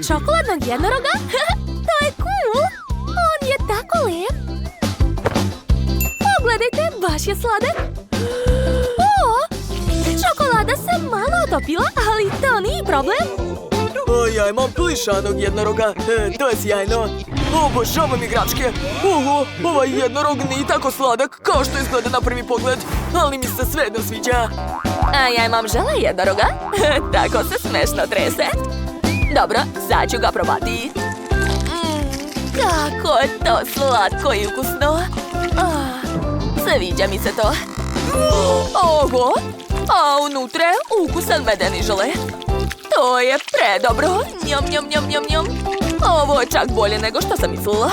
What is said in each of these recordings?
čokoladnog jednoroga? To je cool! On je tako lijep! Pogledajte, baš je sladak! O! Čokolada se malo otopila, ali to nije problem! Ja imam plišanog jednoroga, to je sjajno. Obožavam igračke. Oho, ovaj jednorog nije tako sladak kao što izgleda na prvi pogled, ali mi se svejedno sviđa. A ja imam žele jednoroga. Tako se smešno trese. Dobro, sad ću ga probati. Kako je to slatko i ukusno. Sviđa mi se to. Oho, a unutra je ukusan medeni žele. To je predobro. Njom, njom, njom, njom, njom. Ovo je čak bolje nego što sam mislila.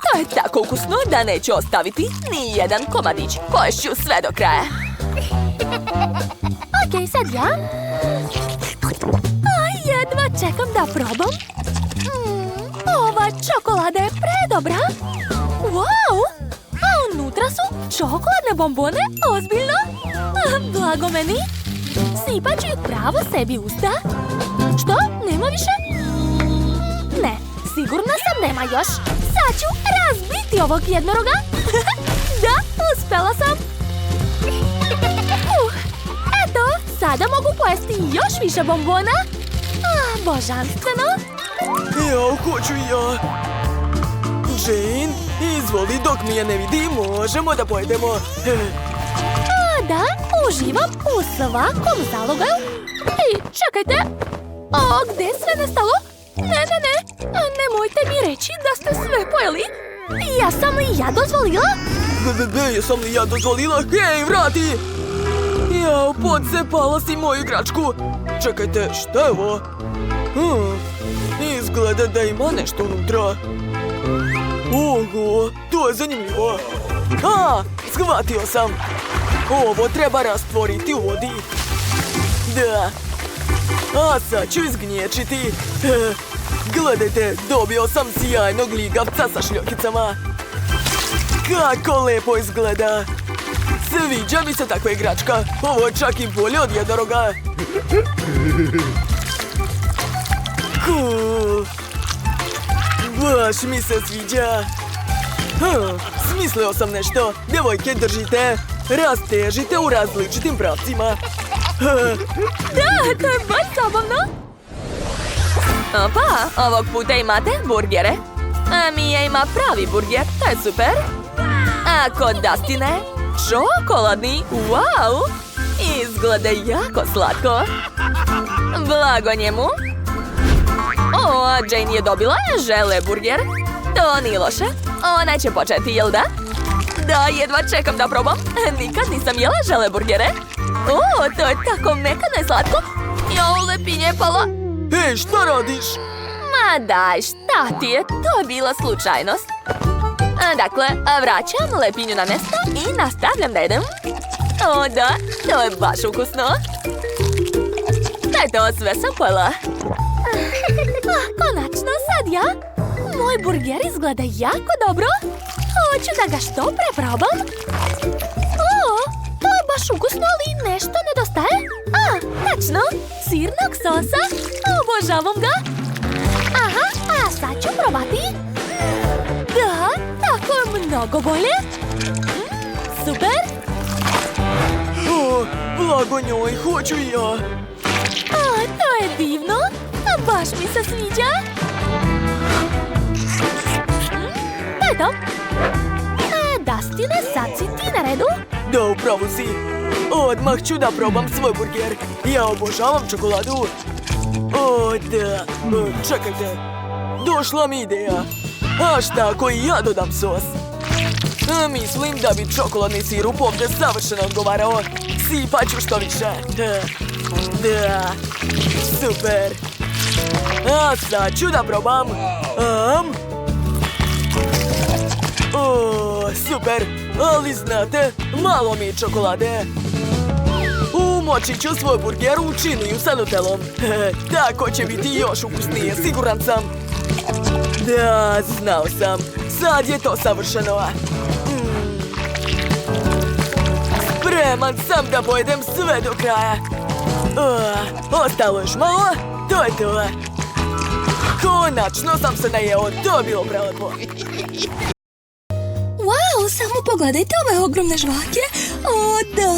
To je tako ukusno da neću ostaviti ni jedan komadić. Poješću sve do kraja. Ok, sad ja. Jedva čekam da probam. Ova čokolada je predobra. Wow! A unutra su čokoladne bombone? Ozbiljno? Blago meni. Sipat ću ih pravo sebi usta. Što? Nema više? Ne, sigurna sam nema još. Sad ću razbiti ovog jednoroga. Da, uspela sam. Eto, sada mogu pojesti još više bombona. Božanstveno. Ja, hoću ja. Jane, izvoli, dok mi je ne vidi, možemo da pojedemo. Da, uživam u svakom zalogaju. Ej, čekajte. Gde je sve nestalo? Ne. Nemojte mi reći da ste sve pojeli. Jesam li ja dozvolila? Jesam li ja dozvolila? Hej, vrati! Jao, podsepala si moju igračku. Čekajte, šta je ovo? Izgleda da ima nešto unutra. Oho, to je zanimljivo. Shvatio sam. Ovo treba rastvoriti u vodi. Da. A sad ću izgnječiti. Gledajte, dobio sam sjajnog ligavca sa šljokicama. Kako lepo izgleda. Sviđa mi se takva igračka. Ovo je čak i bolje od jednoroga. Cool. Baš mi se sviđa. Smislio sam nešto. Djevojke, držite. Rastežite u različitim pravcima. Da, to je baš zabavno. Opa, ovog puta imate burgere. A Mija ima pravi burger, to je super. A kod Dustine, čokoladni, wow. Izgleda jako slatko. Blago njemu. O, Jane je dobila žele burger. To nije loše. Ona će početi, jel da? Da, jedva čekam da probam. Nikad nisam jela žele burgere. O, to je tako mekano i slatko. Jo, lepinje je pala. Ej, šta radiš? Ma daj, šta ti je? To je bila slučajnost. Dakle, vraćam lepinju na mjesto i nastavljam da jedem. O da, to je baš ukusno. Eto, sve sam pojela. Konačno, sad ja. Moj burger izgleda jako dobro. Hoću da ga što pre probam. To je baš ukusno, ali nešto nedostaje. Tačno, sirnog sosa. Obožavam ga. Aha, a sad ću probati. Da, tako je mnogo bolje. Super. Blago njoj, hoću i ja. To je divno. Baš mi se sviđa. Eto. Dustine, sad si ti na redu? Da, upravo si. Odmah ću da probam svoj burger. Ja obožavam čokoladu. O, da. Čekajte. Došla mi ideja. A šta ako i ja dodam sos? Mislim da bi čokoladni sirup ovdje savršeno odgovarao. Sipat ću što više. Da. Super. A sad ću da probam. Super. Ali znate, malo mi je čokolade. Umočit ću svoj burger u činiju sa nutelom. Tako će biti još ukusnije, siguran sam. Da, znao sam. Sad je to savršeno. Spreman sam da pojedem sve do kraja. Ostalo još malo. To je to. Konačno sam se najeo, to je bilo prelepo. Wow, samo pogledajte ove ogromne žvake. O, da.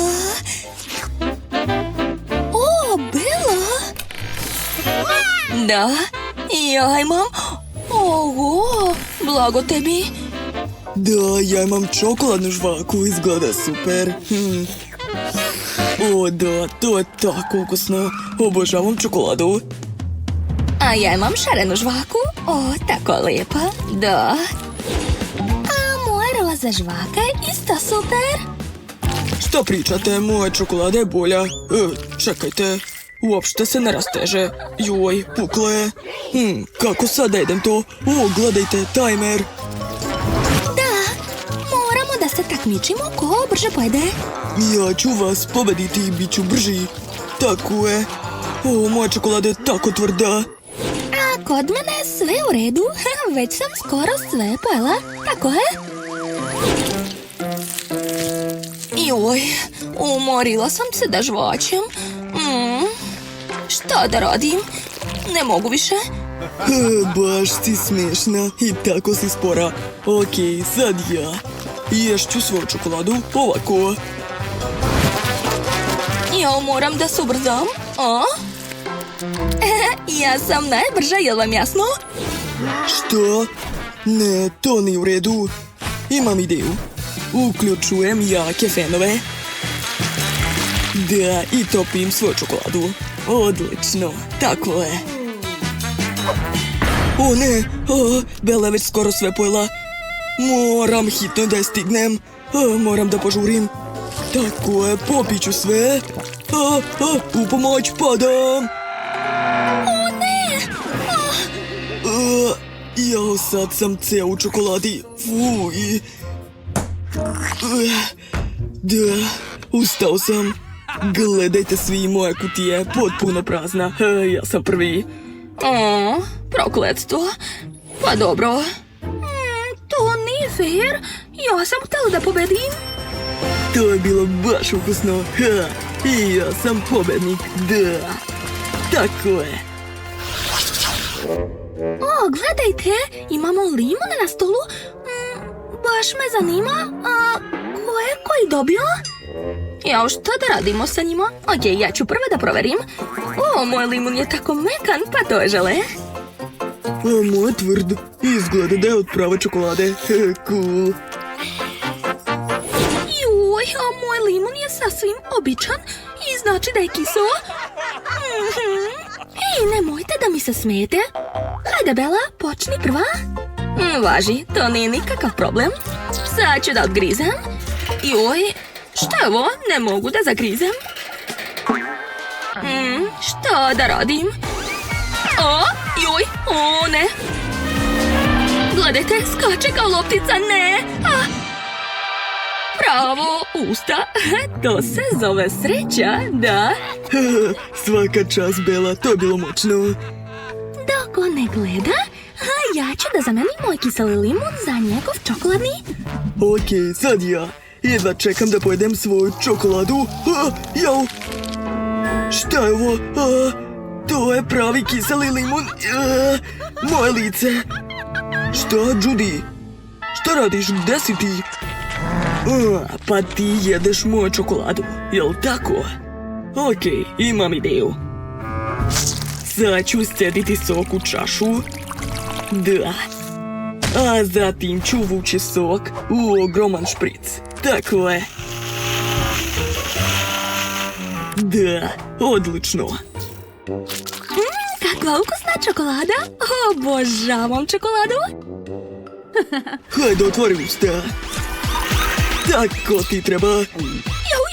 O, Bela. Da, ja imam. Oho, blago tebi. Da, ja imam čokoladnu žvaku, izgleda super. O, da, to je tako ukusno. Obožavam čokoladu. A ja imam šarenu žvaku. O, tako lijepa. Da. A moja roza žvaka je isto super. Šta pričate, moja čokolada je bolja. Čekajte, uopšte se ne rasteže. Joj, pukla je. Kako sad da jedem to? O, gledajte, tajmer. Da, moramo da se takmičimo ko brže pojede. Ja ću vas pobediti i bit ću brži. Tako je. O, moja čokolada je tako tvrda. A kod mene je sve u redu. Već sam skoro sve pojela. Tako je. Joj, umorila sam se da žvačem. Šta da radim? Ne mogu više. Baš si smiješna i tako si spora. Okej, sad ja. Ješću svoju čokoladu ovako. Ja moram da se ubrzam. A? Ja sam najbrža, jel vam jasno? Što? Ne, to nije u redu. Imam ideju. Uključujem jake fenove. Da, i topim svoju čokoladu. Odlično, tako je. O ne, Bela je već skoro sve pojela. Moram hitno da je stignem. Moram da požurim. Tako je, popit ću sve. U pomoć padam. O ne! Jao, sad sam ceo u čokoladi. Fuj. Da, ustao sam. Gledajte svi, moja kutija je potpuno prazna. Ja sam prvi. O, prokletstvo. Pa dobro. To nije fair. Ja sam htjela da pobedim. To je bilo baš ukusno. I ja sam pobednik. Da. Tako je. O, gledajte, imamo limune na stolu. Baš me zanima, a ko je koji dobio? Jao, šta da radimo sa njima? Okej, ja ću prvo da proverim. O, moj limun je tako mekan, pa to je žele. A moj tvrd. Izgleda da je od prave čokolade. Cool. Joj, a moj limun je sasvim običan i znači da je kiso. Ej, nemojte da mi se smijete. Hajde, Bela, počni prva. Važi, to nije nikakav problem. Sad ću da odgrizem. Joj, šta je ovo? Ne mogu da zagrizem. Šta da radim? O, joj, o ne. Gledajte, skače kao loptica, ne. Bravo, usta. To se zove sreća, da. Svaka čast, Bela, to je bilo moćno. Dok on ne gleda, ja ću da zamenim moj kiseli limun za njegov čokoladni. Okej, sad ja. Jedva čekam da pojedem svoju čokoladu. Jao. Šta je ovo? To je pravi kiseli limun. Moje lice. Šta, Judy? Šta radiš? Gde si ti? Pa ti jedeš moju čokoladu, jel tako? Okej, imam ideju. Sad ću scediti sok u čašu. Da. A zatim ću vući sok u ogroman špric. Tako je. Da, odlično. Kakva ukusna čokolada. Obožavam čokoladu. Hajde, otvori usta. Tako ti treba. Jau,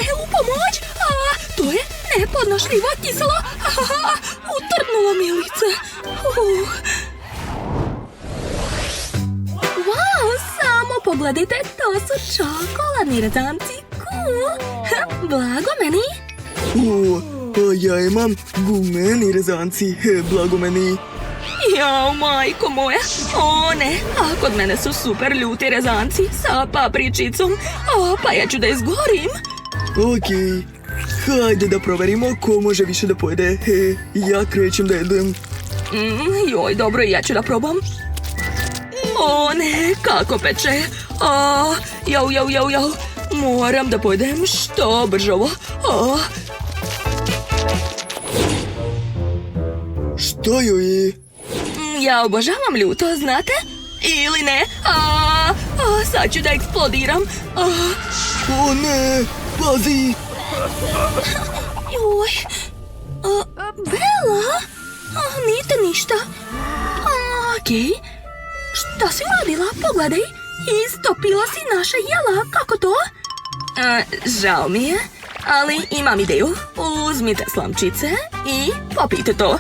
ne, u pomoć. To je nepodnošljivo kiselo. Utrnulo mi je lice. Wow, samo pogledajte, to su čokoladni rezanci. Blago meni. A ja imam gumeni rezanci. Blago meni. Jao, majko moja. O ne, a kod mene su super ljuti rezanci sa papričicom. Pa ja ću da izgorim. Okej. Hajde da proverimo ko može više da pojede. Ja krećem da jedem. Joj, dobro, ja ću da probam. O ne, kako peče. Jau. Moram da pojedem što brže ovo. Šta joj je? Ja obožavam ljuto, znate? Ili ne? Sad ću da eksplodiram. O ne, pazi! Joj. Bela? Nije ništa. Okej. Šta si uradila? Pogledaj. Istopila si naša jela. Kako to? Žao mi je, ali imam ideju. Uzmite slamčice i popijte to.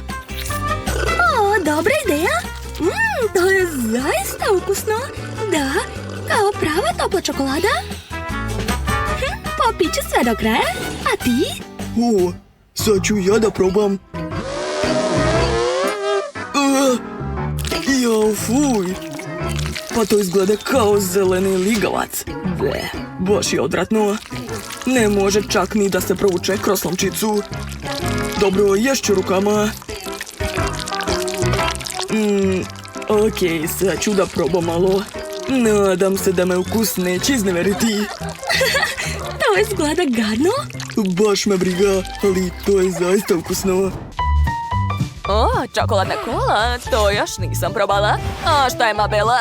Dobra ideja. To je zaista ukusno. Da, kao prava topla čokolada. Popit ću sve do kraja. A ti? O, sad ću ja da probam. Jao, fuj. Pa to izgleda kao zeleni ligavac. Baš je odvratno. Ne može čak ni da se provuče kroz slamčicu. Dobro, ješću rukama. Okej, sad ću da probam malo. Nadam se da me ukus neće izneveriti. To izgleda gadno. Baš me briga, ali to je zaista ukusno. Čokoladna kola, to još nisam probala. A šta ima Bela?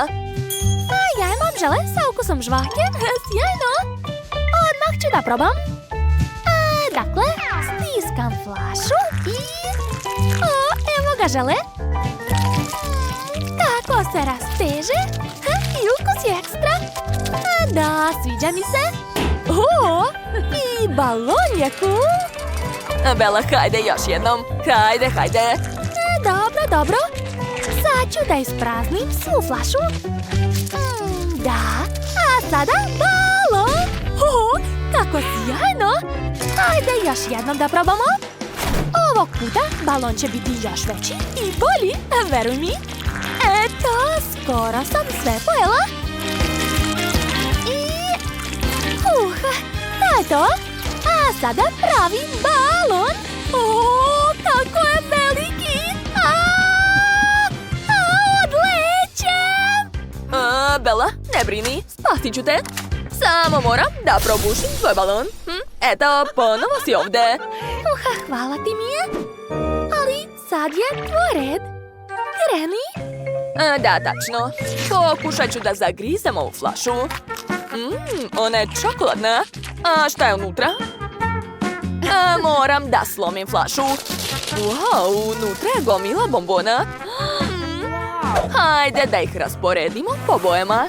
Ja imam žele sa ukusom žvake. Sjajno. Odmah ću da probam. Dakle, stiskam flašu i... evo ga žele. Tako se rasteže. I ukus je ekstra. Da, sviđa mi se. I balon je cool. Bela, hajde još jednom. Hajde. Dobro. Sad ću da ispraznim svu flašu. Da, a sada balon. Kako sjajno. Hajde još jednom da probamo. Ovog puta balon će biti još veći i bolji, veruj mi. Eto, skoro sam sve pojela. I... to je to. A sada pravim balon. Kako je veliki. Odlećem. Bela, ne brini, spasit ću te. Samo moram da probušim tvoj balon. Eto, ponovo si ovde. Hvala ti, Mije. Ali sad je tvoj red. Kreni. Da, tačno. Pokušat ću da zagrizem ovu flašu. Ona je čokoladna. A šta je unutra? Moram da slomim flašu. Wow, unutra je gomila bombona. Hajde da ih rasporedimo po bojama.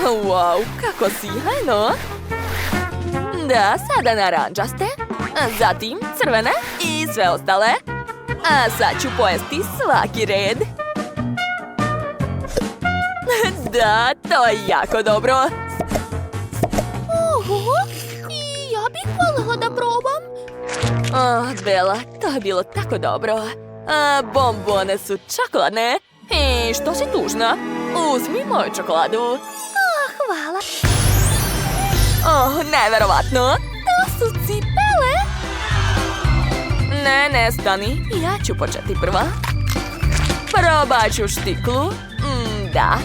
Wow, kako sjajno. Da, sada naranđaste. Zatim crvene i sve ostale. A sad ću pojesti svaki red. Da, to je jako dobro. I ja bih voljela da probam. Bela, to je bilo tako dobro. Bombone su čokoladne. I što si tužna? Uzmi moju čokoladu. Hvala. Neverovatno. To su cipele. Ne, stani. Ja ću početi prva. Probat ću štiklu. Da,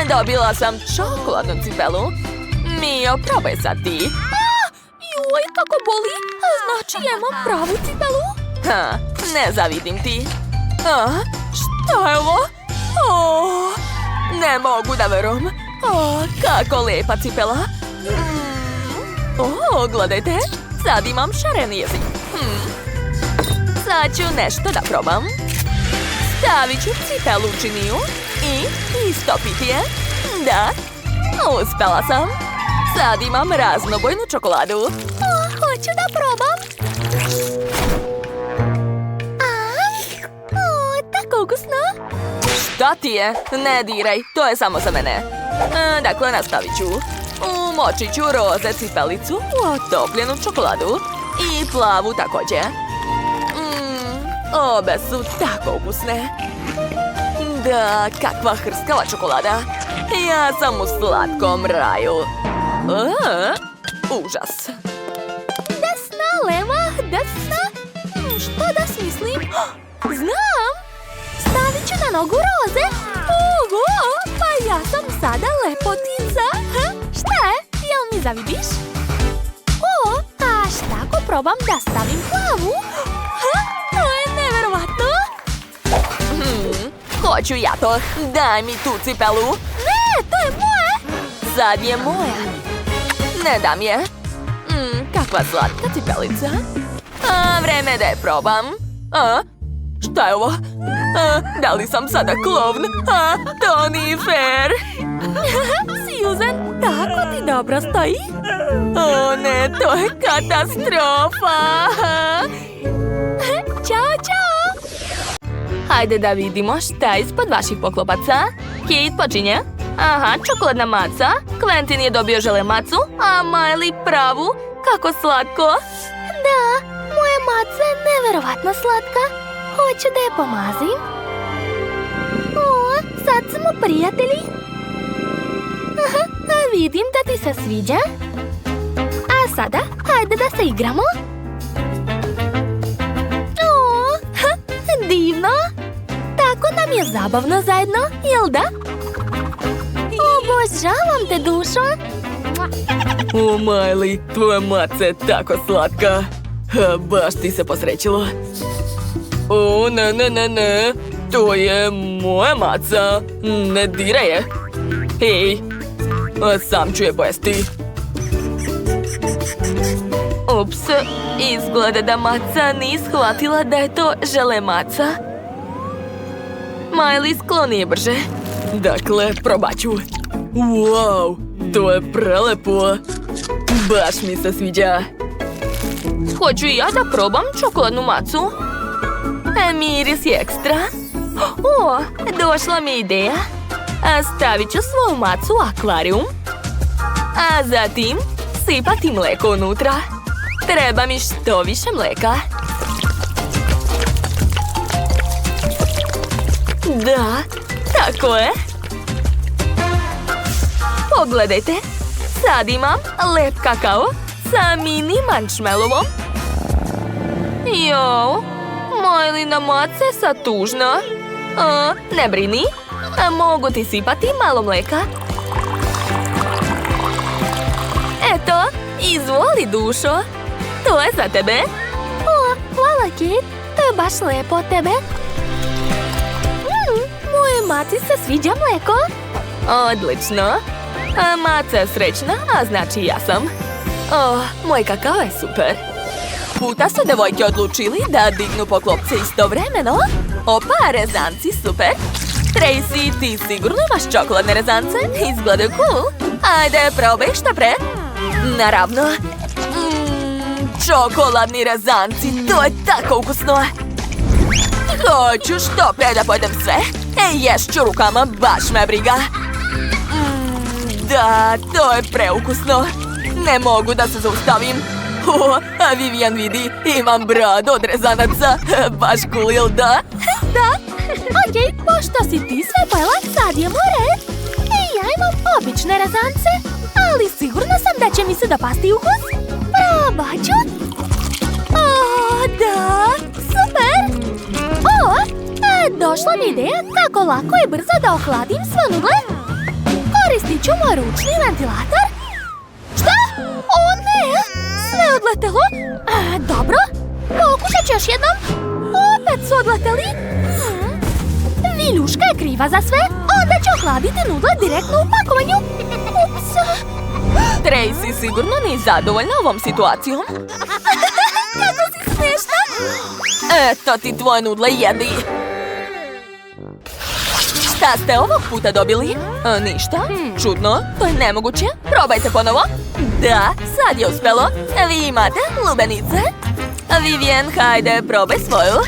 dobila sam čokoladnu cipelu. Mio, probaj sad ti. Joj, kako boli. Znači imam pravu cipelu? Ne zavidim ti. Šta je ovo? Ne mogu da verujem. Kako lepa cipela. Gledajte, sad imam šareni jezik. Sad ću nešto da probam. Stavit ću cipelu u činiju i istopiti je. Da, uspela sam. Sad imam raznobojnu čokoladu. Hoću da probam. Tako ukusno. Šta ti je? Ne diraj, to je samo za mene. Dakle, nastavit ću. Umočit ću roze cipelicu u otopljenu čokoladu. I plavu također. Obe su tako ukusne. Da, kakva hrskava čokolada. Ja sam u slatkom raju. Užas. Desna, leva, desna. Što da smislim? Znam. nogu roze. Oho, pa ja sam sada lepotica. Šta je? Jel mi zavidiš? O, a šta ako probam da stavim plavu? To je neverovatno. Hoću ja to. Daj mi tu cipelu. Ne, to je moje. Sad je moja. Ne dam je. Kakva slatka cipelica. Vreme da je probam. Šta je ovo? Da li sam sada klovn? To nije fair. Susan, tako ti dobro stoji? O ne, to je katastrofa. Ćao, čao. Hajde da vidimo šta je ispod vaših poklopaca. Kate počinje. Aha, čokoladna maca. Quentin je dobio žele macu, a Miley pravu. Kako slatko. Da, moja maca je neverovatno slatka. Hoću da je pomazim. O, sad smo prijatelji. Vidim da ti se sviđa. A sada, hajde da se igramo. O, divno. Tako nam je zabavno zajedno, jel da? Obožavam te, dušo. O, Miley, tvoja maca je tako slatka. Baš ti se posrećilo. O, ne. To je moja maca. Ne diraj je. Hej, sam ću je pojesti. Ups, izgleda da maca nije shvatila da je to žele maca. Miley, skloni je brže. Dakle, probat ću. Wow, to je prelepo. Baš mi se sviđa. Hoću i ja da probam čokoladnu macu. Miris je ekstra. O, došla mi je ideja. Stavit ću svoju macu u akvarijum. A zatim sipati mleko unutra. Treba mi što više mleka. Da, tako je. Pogledajte. Sad imam lep kakao sa mini marshmallowom. Jo, Mileyna maca je sad tužna. Ne brini. Mogu ti sipati malo mleka. Eto, izvoli, dušo. To je za tebe. O, hvala, Kate. To je baš lepo od tebe. Moje maci se sviđa mleko. Odlično. Maca je srećna, a znači i ja sam. Moj kakao je super. Puta su devojke odlučili da dignu poklopce istovremeno. Opa, rezanci, super. Tracy, ti sigurno imaš čokoladne rezance? Izgledaju cool. Ajde, probaj šta pre. Naravno. Čokoladni rezanci, to je tako ukusno. Hoću što pre da pojedem sve. Ješću rukama, baš me briga. Da, to je preukusno. Ne mogu da se zaustavim. A Vivian vidi, imam brad od rezanaca. Baš cool, jel da? Da. Okej, pošto si ti sve pojela, sad je red. Ja imam obične rezance, ali sigurna sam da će mi se dopasti ukus. Probat ću. O, da, super. Došla mi ideja kako lako i brzo da ohladim sve nudle. Koristit ću moj ručni ventilator. Šta? O ne, sve odletelo. Dobro, pokušat ću još jednom. Opet su odleteli. Viljuška je kriva za sve. Onda ću ohladiti nudle direktno u pakovanju. Ups. Tracy sigurno nije zadovoljna ovom situacijom. Kako si smiješna. Eto ti tvoje nudle, jedi. Šta ste ovog puta dobili? Ništa? Čudno, to je nemoguće. Probajte ponovo. Da, sad je uspjelo. Vi imate lubenice. Vivian, hajde, probaj svoju.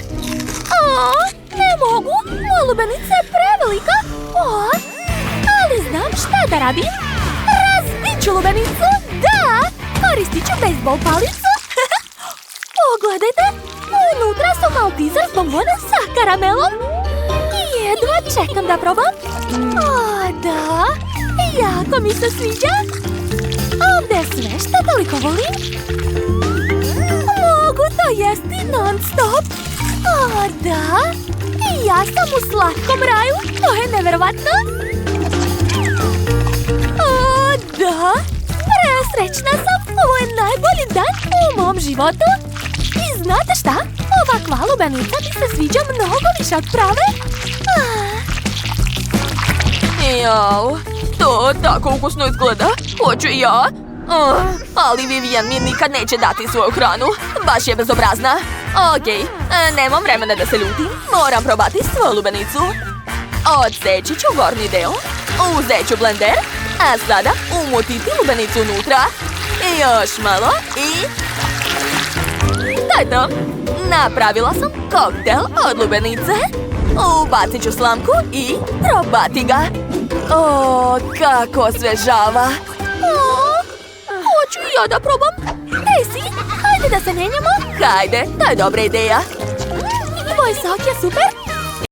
Ne mogu, moja lubenica je prevelika. Ali znam šta da radim. Razbit ću lubenicu, da. Koristit ću bejsbol palicu. Pogledajte, unutra su maltizer s bombone sa karamelom. Jedva čekam da probam. Da, jako mi se sviđa. Ovdje je sve što toliko volim. Mogu to jesti non stop. Da, Ja sam u slatkom raju. To je neverovatno. O, da. Presrećna sam. Ovo je najbolji dan u mom životu. I znate šta? Ovakva lubenica mi se sviđa mnogo više od prave. Jao, to tako ukusno izgleda. Hoću i ja. Ali Vivian mi nikad neće dati svoju hranu. Baš je bezobrazna. Okej, nemam vremena da se ljutim. Moram probati svoju lubenicu. Odseći ću gornji deo. Uzet ću blender. A sada umutiti lubenicu unutra. I još malo i... To je to. Napravila sam koktel od lubenice. Ubacit ću slamku i probati ga. O, kako osvežava. Hoću i ja da probam. Daisy, hajde da se menjamo. Hajde, to je dobra ideja. Tvoj sok je super.